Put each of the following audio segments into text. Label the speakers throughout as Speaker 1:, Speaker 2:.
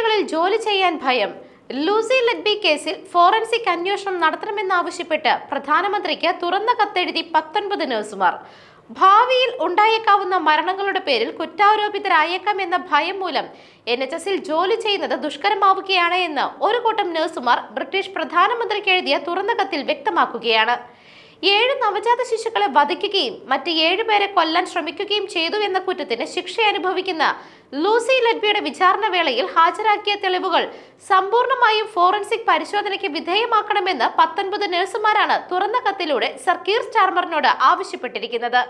Speaker 1: ആശുപത്രികളിൽ ജോലി ചെയ്യാൻ ഭയം. ലൂസി ലെഡ്ബി കേസിൽ ഫോറൻസിക് അന്വേഷണം നടത്തണമെന്നാവശ്യപ്പെട്ട് പ്രധാനമന്ത്രിക്ക് തുറന്ന കത്തെഴുതി 19 നഴ്സുമാർ. ഭാവിയിൽ ഉണ്ടായേക്കാവുന്ന മരണങ്ങളുടെ പേരിൽ കുറ്റാരോപിതരായേക്കാമെന്ന ഭയം മൂലം NHSൽ ജോലി ചെയ്യുന്നത് ദുഷ്കരമാവുകയാണ് എന്ന് ഒരു കൂട്ടം നഴ്സുമാർ ബ്രിട്ടീഷ് പ്രധാനമന്ത്രിക്ക് എഴുതിയ തുറന്ന കത്തിൽ വ്യക്തമാക്കുകയാണ്. 7 നവജാത ശിശുക്കളെ വധിക്കുകയും മറ്റ് 7 പേരെ കൊല്ലാൻ ശ്രമിക്കുകയും ചെയ്തു എന്ന കുറ്റത്തിന് ശിക്ഷ അനുഭവിക്കുന്ന ലൂസി ലെഡ്ബിയുടെ വിചാരണ വേളയിൽ ഹാജരാക്കിയ തെളിവുകൾ സമ്പൂർണ്ണമായും ഫോറൻസിക് പരിശോധനയ്ക്ക് വിധേയമാക്കണമെന്ന് 19 നഴ്സുമാരാണ് തുറന്ന കത്തിലൂടെ സർ കീർ സ്റ്റാർമറിനോട് ആവശ്യപ്പെട്ടിരിക്കുന്നത്.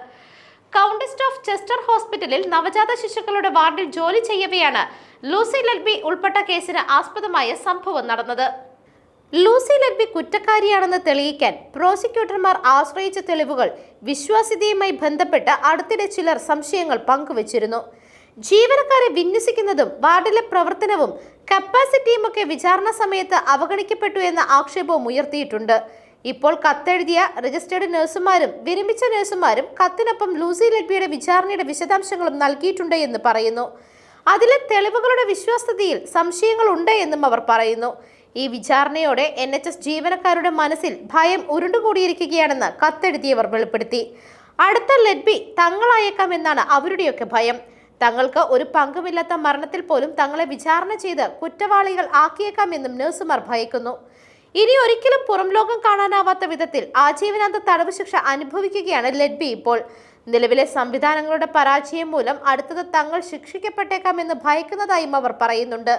Speaker 1: കൗണ്ടസ്റ്റ് ഓഫ് ചെസ്റ്റർ ഹോസ്പിറ്റലിൽ നവജാത ശിശുക്കളുടെ വാർഡിൽ ജോലി ചെയ്യവെയാണ് ലൂസി ലെഡ്ബി ഉൾപ്പെട്ട കേസിന് ആസ്പദമായ സംഭവം നടന്നത്. ലൂസി ലെഡ്ബി കുറ്റക്കാരിയാണെന്ന് തെളിയിക്കാൻ പ്രോസിക്യൂട്ടർമാർ ആശ്രയിച്ച തെളിവുകൾ വിശ്വാസ്യതയുമായി ബന്ധപ്പെട്ട് അടുത്തിടെ ചിലർ സംശയങ്ങൾ പങ്കുവച്ചിരുന്നു. ജീവനക്കാരെ വിന്യസിക്കുന്നതും വാർഡിലെ പ്രവർത്തനവും കപ്പാസിറ്റിയുമൊക്കെ വിചാരണ സമയത്ത് അവഗണിക്കപ്പെട്ടു എന്ന ആക്ഷേപവും ഉയർത്തിയിട്ടുണ്ട്. ഇപ്പോൾ കത്തെഴുതിയ രജിസ്റ്റേർഡ് നഴ്സുമാരും വിരമിച്ച നഴ്സുമാരും കത്തിനൊപ്പം ലൂസി ലെഡ്ബിയുടെ വിചാരണയുടെ വിശദാംശങ്ങളും നൽകിയിട്ടുണ്ട് എന്ന് പറയുന്നു. അതിലെ തെളിവുകളുടെ വിശ്വാസ്യതയിൽ സംശയങ്ങളുണ്ട് എന്നും അവർ പറയുന്നു. ഈ വിചാരണയോടെ NHS ജീവനക്കാരുടെ മനസ്സിൽ ഭയം ഉരുണ്ടുകൂടിയിരിക്കുകയാണെന്ന് കത്തെഴുതിയവർ വെളിപ്പെടുത്തി. അടുത്ത ലെഡ്ബി തങ്ങളായേക്കാമെന്നാണ് അവരുടെയൊക്കെ ഭയം. തങ്ങൾക്ക് ഒരു പങ്കുമില്ലാത്ത മരണത്തിൽ പോലും തങ്ങളെ വിചാരണ ചെയ്ത് കുറ്റവാളികൾ ആക്കിയേക്കാമെന്നും നഴ്സുമാർ ഭയക്കുന്നു. ഇനി ഒരിക്കലും പുറം ലോകം കാണാനാവാത്ത വിധത്തിൽ ആജീവനാന്ത തടവ് ശിക്ഷ അനുഭവിക്കുകയാണ് ലെഡ്ബി ഇപ്പോൾ. നിലവിലെ സംവിധാനങ്ങളുടെ പരാജയം മൂലം അടുത്തത് തങ്ങൾ ശിക്ഷിക്കപ്പെട്ടേക്കാമെന്ന് ഭയക്കുന്നതായും അവർ പറയുന്നുണ്ട്.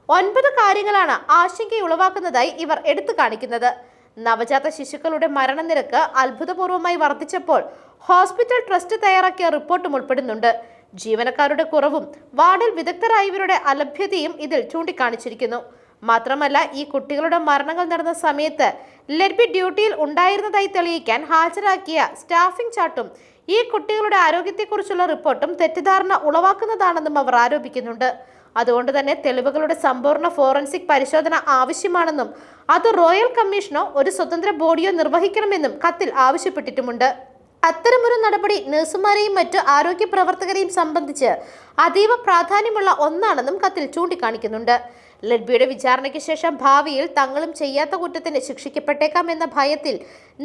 Speaker 1: 9 കാര്യങ്ങളാണ് ആശങ്കയുളവാക്കുന്നതായി ഇവർ എടുത്തു കാണിക്കുന്നത്. നവജാത ശിശുക്കളുടെ മരണനിരക്ക് അത്ഭുതപൂർവ്വമായി വർദ്ധിച്ചപ്പോൾ ഹോസ്പിറ്റൽ ട്രസ്റ്റ് തയ്യാറാക്കിയ റിപ്പോർട്ടും ഉൾപ്പെടുന്നുണ്ട്. ജീവനക്കാരുടെ കുറവും വാർഡിൽ വിദഗ്ധരായവരുടെ അലഭ്യതയും ഇതിൽ ചൂണ്ടിക്കാണിച്ചിരിക്കുന്നു. മാത്രമല്ല, ഈ കുട്ടികളുടെ മരണങ്ങൾ നടന്ന സമയത്ത് ലെഡ്ബി ഡ്യൂട്ടിയിൽ ഉണ്ടായിരുന്നതായി തെളിയിക്കാൻ ഹാജരാക്കിയ സ്റ്റാഫിംഗ് ചാർട്ടും ഈ കുട്ടികളുടെ ആരോഗ്യത്തെക്കുറിച്ചുള്ള റിപ്പോർട്ടും തെറ്റിദ്ധാരണ ഉളവാക്കുന്നതാണെന്നും അവർ ആരോപിക്കുന്നുണ്ട്. അതുകൊണ്ട് തന്നെ തെളിവുകളുടെ സമ്പൂർണ്ണ ഫോറൻസിക് പരിശോധന ആവശ്യമാണെന്നും അത് റോയൽ കമ്മീഷനോ ഒരു സ്വതന്ത്ര ബോഡിയോ നിർവഹിക്കണമെന്നും കത്തിൽ ആവശ്യപ്പെട്ടിട്ടുമുണ്ട്. അത്തരമൊരു നടപടി നഴ്സുമാരെയും മറ്റു ആരോഗ്യ പ്രവർത്തകരെയും സംബന്ധിച്ച് അതീവ പ്രാധാന്യമുള്ള ഒന്നാണെന്നും കത്തിൽ ചൂണ്ടിക്കാണിക്കുന്നുണ്ട്. ലെഡ്ബിയുടെ വിചാരണയ്ക്ക് ശേഷം ഭാവിയിൽ തങ്ങളും ചെയ്യാത്ത കുറ്റത്തിന് ശിക്ഷിക്കപ്പെട്ടേക്കാം എന്ന ഭയത്തിൽ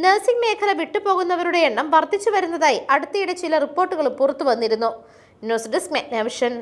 Speaker 1: നഴ്സിംഗ് മേഖല വിട്ടുപോകുന്നവരുടെ എണ്ണം വർദ്ധിച്ചു വരുന്നതായി അടുത്തിടെ ചില റിപ്പോർട്ടുകൾ പുറത്തു വന്നിരുന്നു. News desk മെഗ്നവിഷൻ.